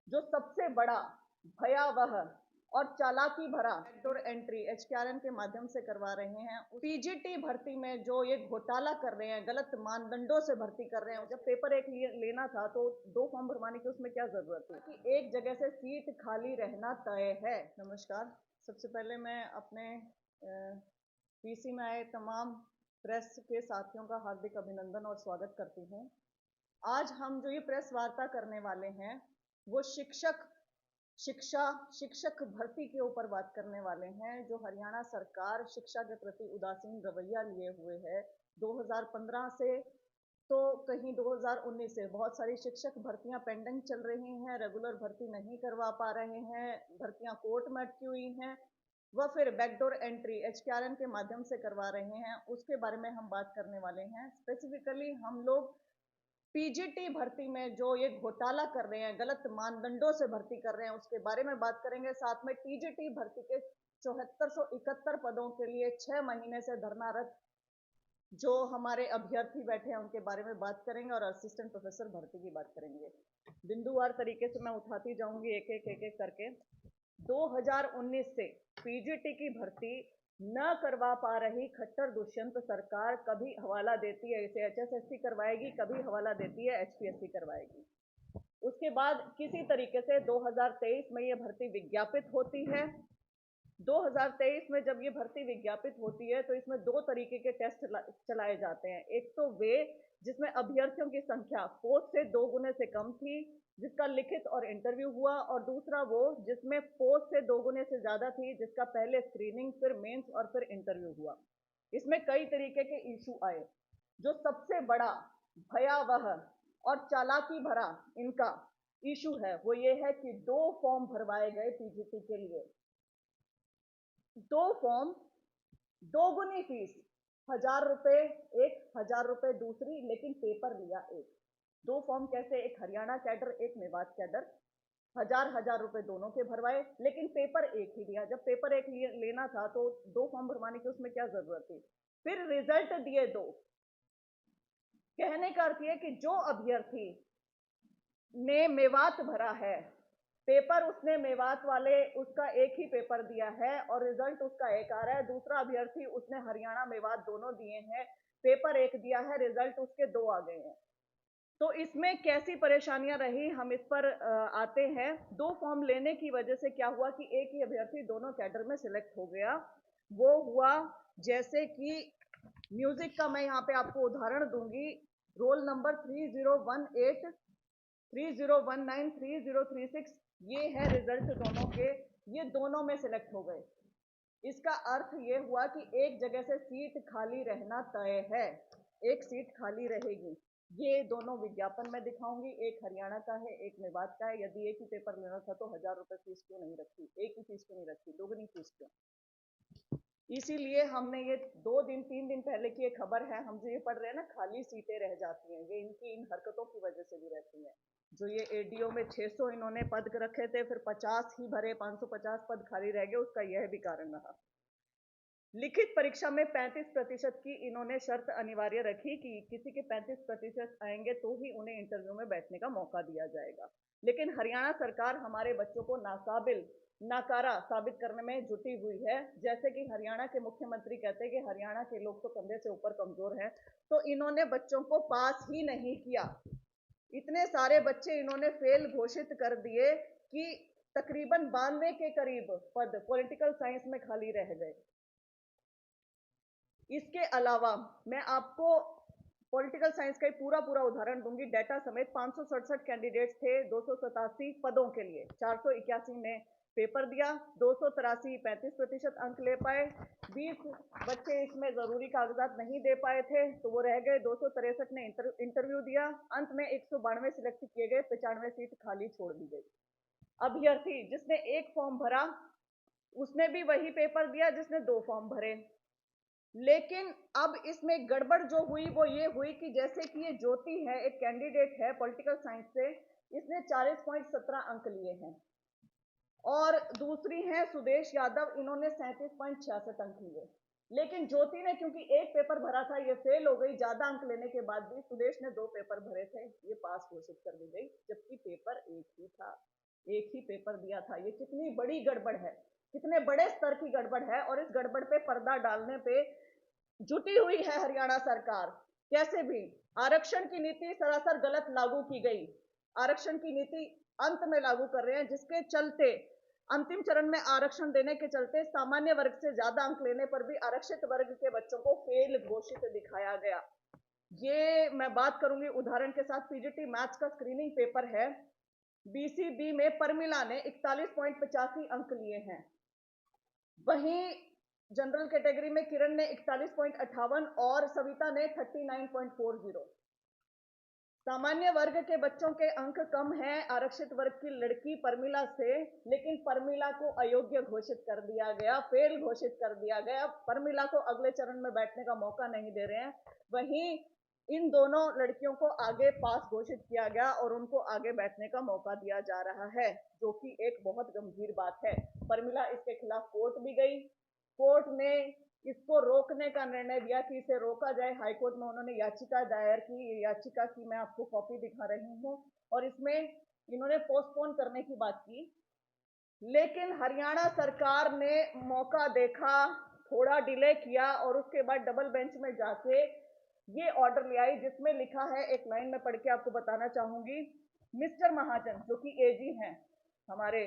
जो सबसे बड़ा, भयावह और चालाकी भरा बैकडोर एंट्री एचकेआरएन के माध्यम से करवा रहे हैं। पीजीटी भर्ती में जो ये घोटाला कर रहे हैं, गलत मानदंडों से भर्ती कर रहे हैं। जब पेपर एक लेना था तो 2 फॉर्म भरवाने की उसमें क्या जरूरत है कि एक जगह से सीट खाली रहना तय है। नमस्कार, सबसे पहले मैं अपने पीसी में आए तमाम प्रेस के साथियों का हार्दिक अभिनंदन और स्वागत करती हूँ। आज हम जो ये प्रेस वार्ता करने वाले हैं वो शिक्षक भर्ती के ऊपर बात करने वाले हैं। जो हरियाणा सरकार शिक्षा के प्रति उदासीन रवैया लिए हुए है 2015 से, तो कहीं 2019 से बहुत सारी शिक्षक भर्तियां पेंडिंग चल रही हैं, रेगुलर भर्ती नहीं करवा पा रहे हैं, भर्तियां कोर्ट में अटकी हुई हैं, वह फिर बैकडोर एंट्री एचकेआरएन के माध्यम से करवा रहे हैं। उसके बारे में हम बात करने वाले हैं। स्पेसिफिकली हम लोग पीजीटी भर्ती में जो ये घोटाला कर रहे हैं, गलत मानदंडों से भर्ती कर रहे हैं, उसके बारे में बात करेंगे। साथ में टीजीटी भर्ती के 7471 पदों के लिए 6 महीने से धरनारत जो हमारे अभ्यर्थी बैठे हैं उनके बारे में बात करेंगे और असिस्टेंट प्रोफेसर भर्ती की बात करेंगे। बिंदुवार तरीके से मैं उठाती जाऊंगी एक एक करके। 2019 से पीजीटी की भर्ती न करवा पा रही खट्टर दुष्यंत सरकार कभी हवाला देती है इसे एचएसएससी करवाएगी, कभी हवाला देती है एचपीएससी करवाएगी। उसके बाद किसी तरीके से 2023 में ये भर्ती विज्ञापित होती है। 2023 में जब ये भर्ती विज्ञापित होती है तो इसमें 2 तरीके के टेस्ट चलाए जाते हैं। एक तो वे जिसमें अभ्यर्थियों की संख्या पोस्ट से 2 गुने से कम थी, जिसका लिखित और इंटरव्यू हुआ, और दूसरा वो जिसमें पोस्ट से 2 गुने से ज्यादा थी, जिसका पहले स्क्रीनिंग, फिर मेंस और फिर इंटरव्यू हुआ। इसमें कई तरीके के इशू आए। जो सबसे बड़ा, भयावह और चालाकी भरा इनका इशू है वो ये है कि 2 फॉर्म भरवाए गए पीजीटी के लिए। 2 फॉर्म, 2 गुनी फीस, 1000 रुपए एक, 1000 रुपए दूसरी, लेकिन पेपर लिया एक। 2 फॉर्म कैसे? एक हरियाणा कैडर, एक मेवात कैडर, 1000 रुपए दोनों के भरवाए, लेकिन पेपर एक ही दिया। जब पेपर एक लेना था तो 2 फॉर्म भरवाने की उसमें क्या जरूरत थी? फिर रिजल्ट दिए 2। कहने का अर्थ यह कि जो अभ्यर्थी ने मेवात भरा है, पेपर उसने मेवात वाले उसका एक ही पेपर दिया है और रिजल्ट उसका एक आ रहा है। दूसरा अभ्यर्थी उसने हरियाणा मेवात दोनों दिए हैं, पेपर एक दिया है, रिजल्ट उसके 2 आ गए हैं। तो इसमें कैसी परेशानियां रही, हम इस पर आते हैं। 2 फॉर्म लेने की वजह से क्या हुआ कि एक ही अभ्यर्थी दोनों कैडर में सिलेक्ट हो गया। वो हुआ जैसे कि म्यूजिक का मैं यहाँ पे आपको उदाहरण दूंगी। रोल नंबर 3018, 3019, 3036, ये है रिजल्ट दोनों के। ये दोनों में सिलेक्ट हो गए। इसका अर्थ ये हुआ कि एक जगह से सीट खाली रहना तय है, एक सीट खाली रहेगी। ये दोनों विज्ञापन में दिखाऊंगी, एक हरियाणा का है, एक मेवात का है। यदि एक ही पेपर लेना था तो 1000 रुपए फीस क्यों नहीं रखी? एक ही फीस क्यों नहीं रखी? दोगुनी फीस क्यों? इसीलिए हमने ये 2 दिन 3 दिन पहले की एक खबर है, हम जो ये पढ़ रहे हैं ना, खाली सीटें रह जाती हैं, ये इनकी इन हरकतों की वजह से भी रहती हैं। जो ये एडीओ में 600 इन्होंने पद रखे थे, फिर 50 ही भरे, 550 पद खाली रह गए, उसका यह भी कारण रहा। लिखित परीक्षा में 35% की इन्होंने शर्त अनिवार्य रखी कि किसी के 35% आएंगे तो ही उन्हें इंटरव्यू में बैठने का मौका दिया जाएगा। लेकिन हरियाणा सरकार हमारे बच्चों को नाकाबिल, नाकारा साबित करने में जुटी हुई है। जैसे कि हरियाणा के मुख्यमंत्री कहते हैं कि हरियाणा के लोग तो कंधे से ऊपर कमजोर हैं, तो इन्होंने बच्चों को पास ही नहीं किया। इतने सारे बच्चे इन्होंने फेल घोषित कर दिए कि तकरीबन 92 के करीब पद पॉलिटिकल साइंस में खाली रह गए। इसके अलावा मैं आपको पॉलिटिकल साइंस का पूरा उदाहरण दूंगी। डाटा समेत 567 कैंडिडेट्स थे 287 पदों के लिए। 481 ने पेपर दिया, 283 35% अंक ले पाए, 20 बच्चे इसमें जरूरी कागजात नहीं दे पाए थे तो वो रह गए। 263 ने इंटरव्यू दिया, अंत में 192 सिलेक्ट किए गए, 95 सीट खाली छोड़ दी गई। अभ्यर्थी जिसने 1 फॉर्म भरा उसने भी वही पेपर दिया जिसने 2 फॉर्म भरे। लेकिन अब इसमें गड़बड़ जो हुई वो ये हुई कि जैसे कि ये ज्योति है, एक कैंडिडेट है पॉलिटिकल साइंस से, इसने 40.17 अंक लिए हैं, और दूसरी है सुदेश यादव, इन्होंने 37.66 अंक लिए। लेकिन ज्योति ने क्योंकि एक पेपर भरा था, ये फेल हो गई। ज्यादा अंक लेने के बाद भी सुदेश ने 2 पेपर भरे थे, ये पास घोषित कर दी गई, जबकि पेपर एक ही था। एक ही पेपर दिया था। ये कितनी बड़ी गड़बड़ है, कितने बड़े स्तर की गड़बड़ है, और इस गड़बड़ पे पर्दा डालने पे जुटी हुई है हरियाणा सरकार। कैसे भी आरक्षण की नीति सरासर गलत लागू की गई। आरक्षण की नीति अंत में लागू कर रहे हैं, जिसके चलते अंतिम चरण में आरक्षण देने के चलते सामान्य वर्ग से ज्यादा अंक लेने पर भी आरक्षित वर्ग के बच्चों को फेल घोषित दिखाया गया। ये मैं बात करूंगी उदाहरण के साथ। पीजीटी मैथ्स का स्क्रीनिंग पेपर है, बीसीबी में परमिला ने 41.85 अंक लिए हैं। वहीं जनरल कैटेगरी में किरण ने 41.58 और सविता ने 39.40। सामान्य वर्ग के बच्चों के अंक कम हैं आरक्षित वर्ग की लड़की परमिला से, लेकिन परमिला को अयोग्य घोषित कर दिया गया, फेल घोषित कर दिया गया। परमिला को अगले चरण में बैठने का मौका नहीं दे रहे हैं। वहीं इन दोनों लड़कियों को आगे पास घोषित किया गया और उनको आगे बैठने का मौका दिया जा रहा है, जो कि एक बहुत गंभीर बात है। परमिला इसके खिलाफ कोर्ट भी गई। कोर्ट ने इसको रोकने का निर्णय दिया कि इसे रोका जाए। हाईकोर्ट में उन्होंने याचिका दायर की। याचिका की मैं आपको कॉपी दिखा रही हूँ, और इसमें इन्होंने पोस्टपोन करने की बात की। लेकिन हरियाणा सरकार ने मौका देखा, थोड़ा डिले किया, और उसके बाद डबल बेंच में जाके ये ऑर्डर ले आई, जिसमें लिखा है, एक लाइन में पढ़ के आपको बताना चाहूंगी। मिस्टर महाजन, जो कि एजी हैं हमारे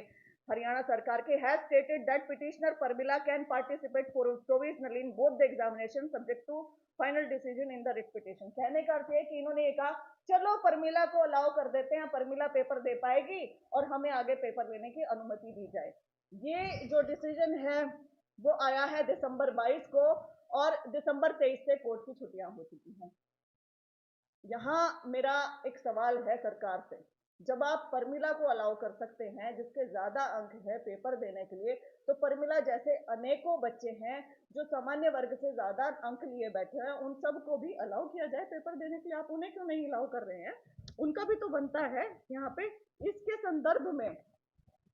हरियाणा सरकार के, has stated that petitioner Parmila can participate provisionally in both the examination subject to final decision in the writ petition. कहने का अर्थ है कि इन्होंने ये कहा, चलो परमिला को अलाउ कर देते हैं, परमिला पेपर दे पाएगी और हमें आगे पेपर लेने की अनुमति दी जाए। ये जो डिसीजन है वो आया है दिसंबर 22 को, और दिसंबर 23 से कोर्ट की छुट्टियां हो चुकी हैं। यहां मेरा एक सवाल है सरकार से, जब आप परमिला को अलाउ कर सकते हैं जिसके ज्यादा अंक है पेपर देने के लिए, तो परमिला जैसे अनेकों बच्चे हैं जो सामान्य वर्ग से ज्यादा अंक लिए बैठे हैं, उन सबको भी अलाउ किया जाए पेपर देने के लिए। आप उन्हें क्यों नहीं अलाउ कर रहे हैं? उनका भी तो बनता है यहाँ पे। इसके संदर्भ में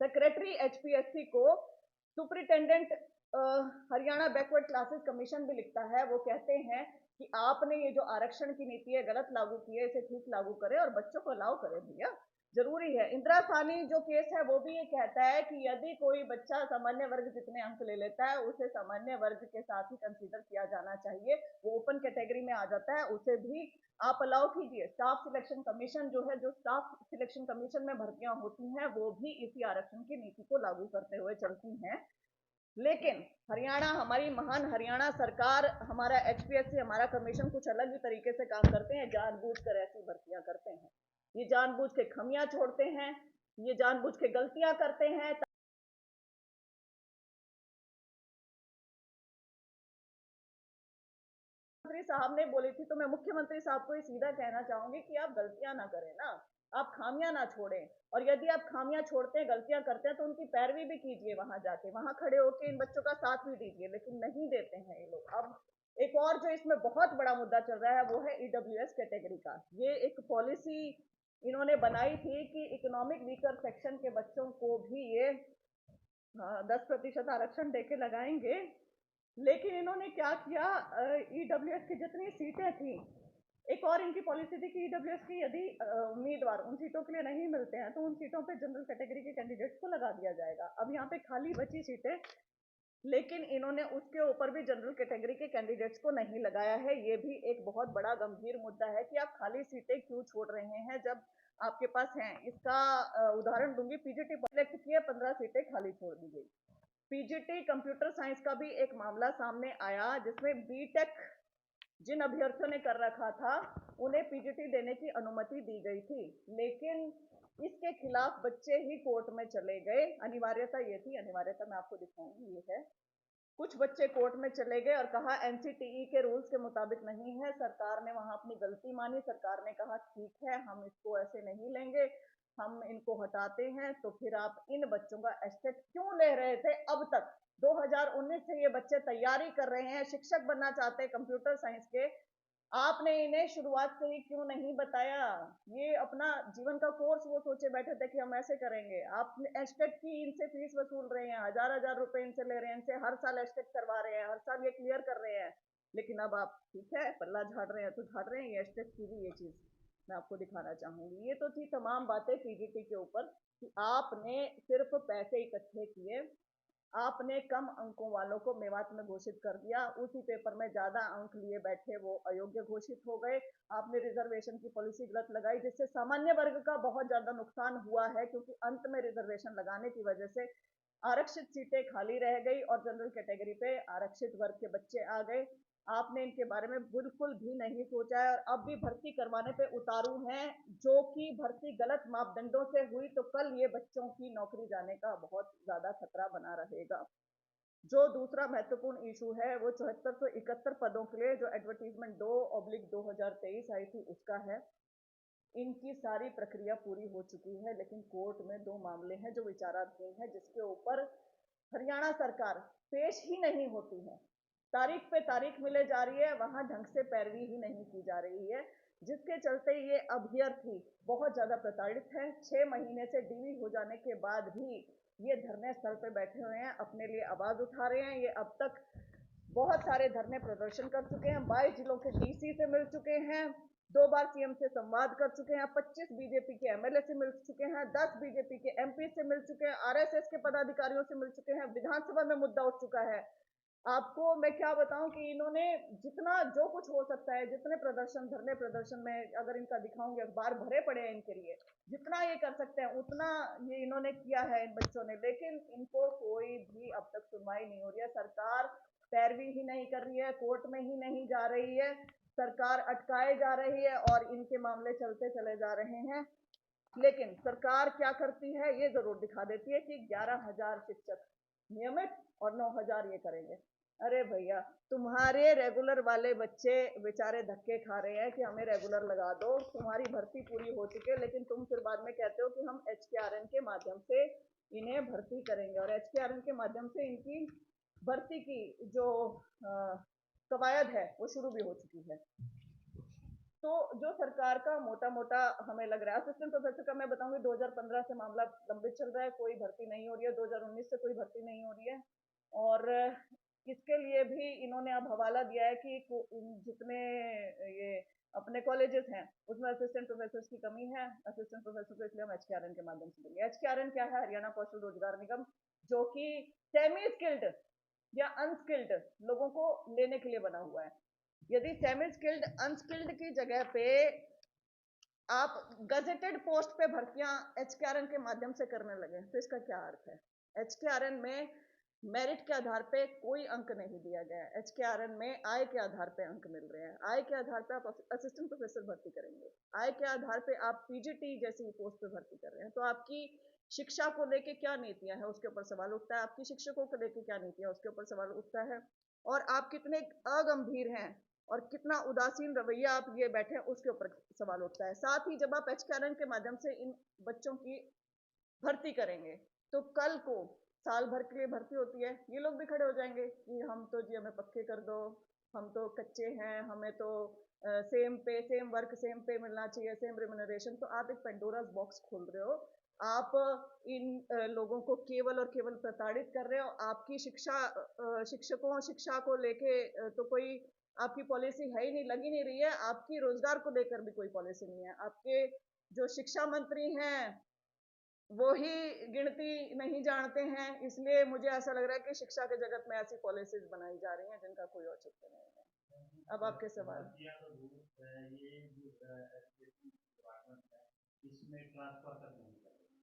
सेक्रेटरी एचपीएससी को superintendent Haryana backward classes commission भी लिखता है। वो कहते हैं कि आपने ये जो आरक्षण की नीति है गलत लागू की है, इसे ठीक लागू करें और बच्चों को अलाउ करें भैया, जरूरी है। इंदिरा साहनी जो केस है वो भी ये कहता है कि यदि कोई बच्चा सामान्य वर्ग जितने अंक ले लेता है उसे सामान्य वर्ग के साथ ही कंसीडर किया जाना चाहिए। वो ओपन कैटेगरी में आ जाता है, उसे भी आप अलाउ कीजिए। स्टाफ सिलेक्शन कमीशन जो है, जो स्टाफ सिलेक्शन कमीशन में भर्तियां होती हैं, वो भी इसी आरक्षण की नीति को लागू करते हुए चलती हैं। लेकिन हरियाणा, हमारी महान हरियाणा सरकार, हमारा एचपीएससी, हमारा कमीशन कुछ अलग ही तरीके से काम करते हैं। जानबूझकर ऐसी भर्तियां करते हैं, ये जानबूझ के खमियां छोड़ते हैं, ये जानबूझ के गलतियां करते हैं। मुख्यमंत्री साहब ने बोली थी, तो मैं मुख्यमंत्री साहब को ये सीधा कहना चाहूंगी कि आप गलतियां ना करें ना, आप खामियां ना छोड़ें। और यदि आप खामियां छोड़ते हैं, गलतियां करते हैं, तो उनकी पैरवी भी कीजिए, वहां जाके वहां खड़े होकर इन बच्चों का साथ भी दीजिए। लेकिन नहीं देते हैं ये लोग। अब एक और जो इसमें बहुत बड़ा मुद्दा चल रहा है वो है ईडब्ल्यूएस कैटेगरी का। ये एक पॉलिसी इन्होंने बनाई थी कि इकोनॉमिक वीकर सेक्शन के बच्चों को भी ये 10% आरक्षण देके लगाएंगे। लेकिन इन्होंने क्या किया, ईडब्ल्यूएस की जितनी सीटें थी, एक और इनकी पॉलिसी थी कि ईडब्ल्यूएस की यदि उम्मीदवार उन सीटों के लिए नहीं मिलते हैं तो उन सीटों पे जनरल कैटेगरी के कैंडिडेट्स को लगा दिया जाएगा। अब यहाँ पे खाली बची सीटें, लेकिन इन्होंने उसके ऊपर भी जनरल कैटेगरी के कैंडिडेट्स को नहीं लगाया है। ये भी एक बहुत बड़ा गंभीर मुद्दा है कि आप खाली सीटें क्यों छोड़ रहे हैं जब आपके पास हैं। इसका उदाहरण दूंगी, पीजीटी सिलेक्ट किए, 15 सीटें खाली छोड़ दी गई। पीजीटी कंप्यूटर साइंस का भी एक मामला सामने आया, जिसमें बीटेक जिन अभ्यर्थियों ने कर रखा था उन्हें पीजीटी देने की अनुमति दी गई थी, लेकिन इसके खिलाफ बच्चे ही कोर्ट में चले गए। अनिवार्यता ये थी, अनिवार्यता मैं आपको दिखाऊंगी, ये है। कुछ बच्चे कोर्ट में चले गए और कहा एनसीटीई के रूल्स के मुताबिक नहीं है। सरकार ने वहां अपनी गलती मानी, सरकार ने कहा ठीक है, हम इसको ऐसे नहीं लेंगे, हम इनको हटाते हैं। तो फिर आप इन बच्चों का एस्टेट क्यों ले रहे थे? अब तक 2019 से ये बच्चे तैयारी कर रहे हैं, शिक्षक बनना चाहते हैं कंप्यूटर साइंस के, आपने इन्हें शुरुआत से ही क्यों नहीं बताया? ये अपना जीवन का कोर्स वो सोचे बैठे थे कि हम ऐसे करेंगे। आप एस्टेट की इनसे फीस वसूल रहे हैं, हजार हजार रुपए इनसे ले रहे हैं, इनसे हर साल एस्टेट करवा रहे हैं, हर साल ये क्लियर कर रहे हैं। लेकिन अब आप ठीक है पल्ला झाड़ रहे हैं तो झाड़ रहे हैं। ये एस्टेट की भी ये चीज मैं आपको दिखाना चाहूंगी। ये तो थी तमाम बातें पीजीटी के ऊपर। कि आपने सिर्फ पैसे इकट्ठे किए, आपने कम अंकों वालों को मेवात में घोषित कर दिया, उसी पेपर में ज्यादा अंक लिए बैठे वो अयोग्य घोषित हो गए। आपने रिजर्वेशन की पॉलिसी गलत लगाई, जिससे सामान्य वर्ग का बहुत ज्यादा नुकसान हुआ है, क्योंकि अंत में रिजर्वेशन लगाने की वजह से आरक्षित सीटें खाली रह गई और जनरल कैटेगरी पे आरक्षित वर्ग के बच्चे आ गए। आपने इनके बारे में बिल्कुल भी नहीं सोचा है, और अब भी भर्ती करवाने पे उतारू हैं, जो कि भर्ती गलत मापदंडों से हुई तो कल ये बच्चों की नौकरी जाने का बहुत ज्यादा खतरा बना रहेगा। जो दूसरा महत्वपूर्ण इशू है वो 7471 पदों के लिए जो एडवर्टीजमेंट 2/2023 आई थी उसका है। इनकी सारी प्रक्रिया पूरी हो चुकी है, लेकिन कोर्ट में 2 मामले हैं जो विचाराधीन है, जिसके ऊपर हरियाणा सरकार पेश ही नहीं होती है। तारीख पे तारीख मिले जा रही है, वहां ढंग से पैरवी ही नहीं की जा रही है, जिसके चलते ये अभ्यर्थी बहुत ज्यादा प्रताड़ित है। 6 महीने से डीवी हो जाने के बाद भी ये धरने स्थल पे बैठे हुए हैं, अपने लिए आवाज उठा रहे हैं। ये अब तक बहुत सारे धरने प्रदर्शन कर चुके हैं, 22 जिलों के डीसी से मिल चुके हैं, 2 बार सीएम से संवाद कर चुके हैं, 25 बीजेपी के एमएलए से मिल चुके हैं, 10 बीजेपी के एमपी से मिल चुके हैं, आरएसएस के पदाधिकारियों से मिल चुके हैं, विधानसभा में मुद्दा उठ चुका है। आपको मैं क्या बताऊं कि इन्होंने जितना जो कुछ हो सकता है, जितने प्रदर्शन धरने प्रदर्शन में अगर इनका दिखाऊंगे, अखबार भरे पड़े हैं इनके लिए, जितना ये कर सकते हैं उतना ये इन्होंने किया है इन बच्चों ने, लेकिन इनको कोई भी अब तक सुनवाई नहीं हो रही है। सरकार पैरवी ही नहीं कर रही है, कोर्ट में ही नहीं जा रही है, सरकार अटकाए जा रही है और इनके मामले चलते चले जा रहे हैं। लेकिन सरकार क्या करती है ये जरूर दिखा देती है कि 11,000 शिक्षक नियमित और 9,000 ये करेंगे। अरे भैया, तुम्हारे रेगुलर वाले बच्चे बेचारे धक्के खा रहे हैं कि हमें रेगुलर लगा दो, तुम्हारी भर्ती पूरी हो चुकी है, लेकिन तुम फिर बाद में कहते हो कि हम HKRN के माध्यम से इन्हें भर्ती करेंगे, और HKRN के माध्यम से इनकी भर्ती की जो कवायद है वो शुरू भी हो चुकी है। तो जो सरकार का मोटा मोटा हमें लग रहा है, असिस्टेंट प्रोफेसर का मैं बताऊंगी 2015 से मामला लंबित चल रहा है, कोई भर्ती नहीं हो रही है, 2019 से कोई भर्ती नहीं हो रही है, और इसके लिए भी इन्होंने अब हवाला दिया है कि जितने ये अपने कॉलेजेस हैं उसमें असिस्टेंट प्रोफेसर की कमी है, असिस्टेंट प्रोफेसर को इसलिए हम HKRN के माध्यम से देंगे। HKRN क्या है? हरियाणा कौशल रोजगार निगम, जो कि सेमी स्किल्ड या अनस्किल्ड लोगों को लेने के लिए बना हुआ है। यदि सेमी स्किल्ड अनस्किल्ड की जगह पे आप गजेटेड पोस्ट पे भर्तियां HKRN के माध्यम से करने लगे तो इसका क्या अर्थ है? HKRN में मेरिट के आधार पे कोई अंक नहीं दिया गया है, HKRN में आय के आधार पे अंक मिल रहे हैं। आय के आधार पे आप असिस्टेंट प्रोफेसर भर्ती करेंगे, आय के आधार पे आप पीजीटी जैसी पोस्ट पे भर्ती कर रहे हैं, तो आपकी शिक्षा को लेके क्या नीतियां है उसके ऊपर सवाल उठता है, आपकी शिक्षकों को लेके क्या नीतियां उसके ऊपर सवाल उठता है, और आप कितने अगंभीर हैं और कितना उदासीन रवैया आप लिए बैठे हैं उसके ऊपर सवाल उठता है। साथ ही जब आप HKRN के माध्यम से इन बच्चों की भर्ती करेंगे तो कल को साल भर के लिए भर्ती होती है, ये लोग भी खड़े हो जाएंगे कि हम तो जी हमें पक्के कर दो, हम तो कच्चे हैं, हमें तो सेम पे सेम वर्क सेम पे मिलना चाहिए, सेम रिम्यूनरेशन। तो आप एक पेंडोरास बॉक्स खोल रहे हो, आप इन लोगों को केवल और केवल प्रताड़ित कर रहे हो। आपकी शिक्षा शिक्षकों शिक्षा को लेके तो कोई आपकी पॉलिसी है ही नहीं, लगी नहीं रही है, आपकी रोजगार को लेकर भी कोई पॉलिसी नहीं है। आपके जो शिक्षा मंत्री हैं वो ही गिनती नहीं जानते हैं, इसलिए मुझे ऐसा लग रहा है कि शिक्षा के जगत में ऐसी पॉलिसीज बनाई जा रही हैं जिनका कोई औचित्य नहीं है। अब आपके सवाल। इसमें ट्रांसफर तक नहीं कर रहे,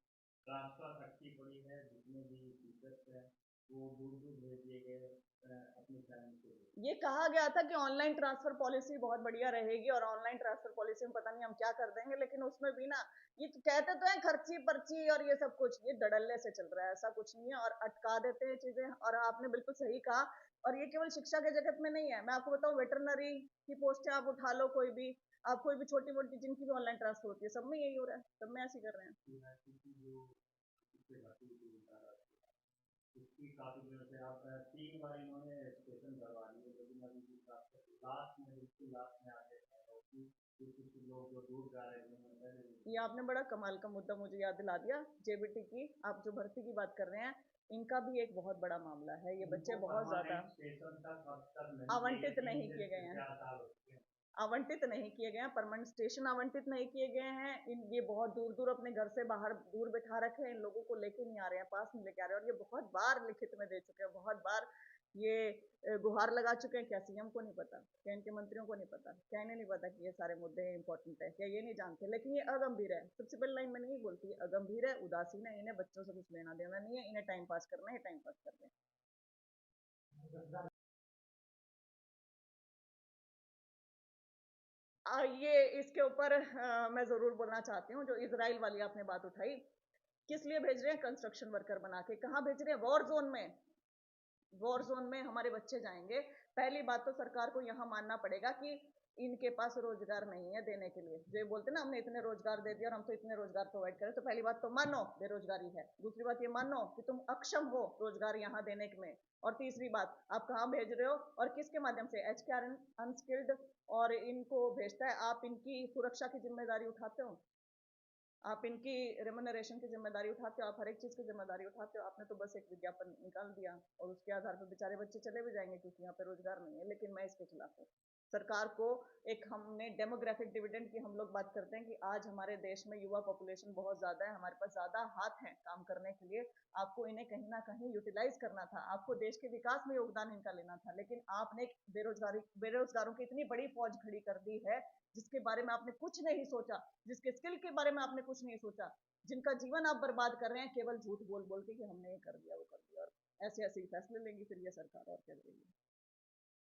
ट्रांसफर अटकी पड़ी है, जितने भी टीचर्स हैं वो दूर दूर भेज दिए गए अपनी फैमिली के लिए। ये कहा गया था कि ऑनलाइन ट्रांसफर पॉलिसी बहुत बढ़िया रहेगी, और ऑनलाइन ट्रांसफर पॉलिसी में पता नहीं हम क्या कर देंगे, लेकिन उसमें भी ना ये तो कहते तो हैं खर्ची पर्ची और ये सब कुछ, ये डडल्ले से चल रहा है, ऐसा कुछ नहीं है, और अटका देते हैं चीजें। और आपने बिल्कुल सही कहा, और ये केवल शिक्षा के जगत में नहीं है, मैं आपको बताऊं वेटरनरी की पोस्टें आप उठा लो, कोई भी आप कोई भी छोटी मोटी जिनकी भी ऑनलाइन ट्रांसफर होती है, सब में यही हो रहा है, सब में ऐसे कर रहे हैं। उसकी काफी दिनों से आप 3 बार इन्होंने स्टेशन करवा लिए, लेकिन अभी लास्ट में बिल्कुल लास्ट में आगे कुछ लोग जो दूर जा रहे थे। ये आपने बड़ा कमाल का मुद्दा मुझे याद दिला दिया, जेबीटी की आप जो भर्ती की बात कर रहे हैं, इनका भी एक बहुत बड़ा मामला है। ये बच्चे बहुत ज्यादा आवंटित नहीं किए गए हैं। आवंटित नहीं किए गए हैं, परमानेंट स्टेशन आवंटित नहीं किए गए हैं। ये बहुत दूर दूर अपने घर से बाहर दूर बिठा रखे हैं, इन लोगों को लेके नहीं आ रहे हैं, पास नहीं लेके आ रहे हैं। और ये बहुत बार लिखित में दे चुके हैं, बहुत बार ये गुहार लगा चुके हैं। क्या सीएम को नहीं पता, क्या इनके मंत्रियों को नहीं पता, क्या इन्हें नहीं पता कि ये सारे मुद्दे इंपॉर्टेंट है, क्या ये नहीं जानते? लेकिन ये अगंभीर है। सबसे पहले लाइन में नहीं बोलती है, अगंभीर है, उदासीन है, इन्हें बच्चों से कुछ लेना देना नहीं है, इन्हें टाइम पास करना है, टाइम पास कर रहे हैं। ये इसके ऊपर मैं जरूर बोलना चाहती हूँ। जो इजराइल वाली आपने बात उठाई, किस लिए भेज रहे हैं? कंस्ट्रक्शन वर्कर बना के। कहाँ भेज रहे हैं? वॉर जोन में। वॉर जोन में हमारे बच्चे जाएंगे। पहली बात तो सरकार को यहां मानना पड़ेगा कि इनके पास रोजगार नहीं है देने के लिए। जो ये बोलते हैं ना, हमने इतने रोजगार दे दिया और हम तो इतने रोजगार प्रोवाइड करें, तो पहली बात तो मानो बेरोजगारी है। दूसरी बात ये मानो कि तुम अक्षम हो रोजगार यहाँ देने में। और तीसरी बात, आप कहाँ भेज रहे हो और किसके माध्यम से? एचकेआर अनस्किल्ड और इनको भेजता है। आप इनकी सुरक्षा की जिम्मेदारी उठाते हो, आप इनकी रेम्यूनरेशन की जिम्मेदारी उठाते हो, आप हर एक चीज की जिम्मेदारी उठाते हो। आपने तो बस एक विज्ञापन निकाल दिया और उसके आधार पर बेचारे बच्चे चले भी जाएंगे क्योंकि यहाँ पे रोजगार नहीं है। लेकिन मैं इसके खिलाफ हूँ। सरकार को एक, हमने डेमोग्राफिक डिविडेंड की हम लोग बात करते हैं कि आज हमारे देश में युवा पॉपुलेशन बहुत ज्यादा है, हमारे पास ज्यादा हाथ हैं काम करने के लिए। आपको इन्हें कहीं ना कहीं यूटिलाइज करना था, आपको देश के विकास में योगदान इनका लेना था। लेकिन आपने बेरोजगारों की इतनी बड़ी फौज खड़ी कर दी है जिसके बारे में आपने कुछ नहीं सोचा, जिसके स्किल के बारे में आपने कुछ नहीं सोचा, जिनका जीवन आप बर्बाद कर रहे हैं केवल झूठ बोल बोल के कि हमने ये कर दिया वो कर दिया। और ऐसे ऐसे ही फैसले लेंगी फिर ये सरकार, और क्या करेगी?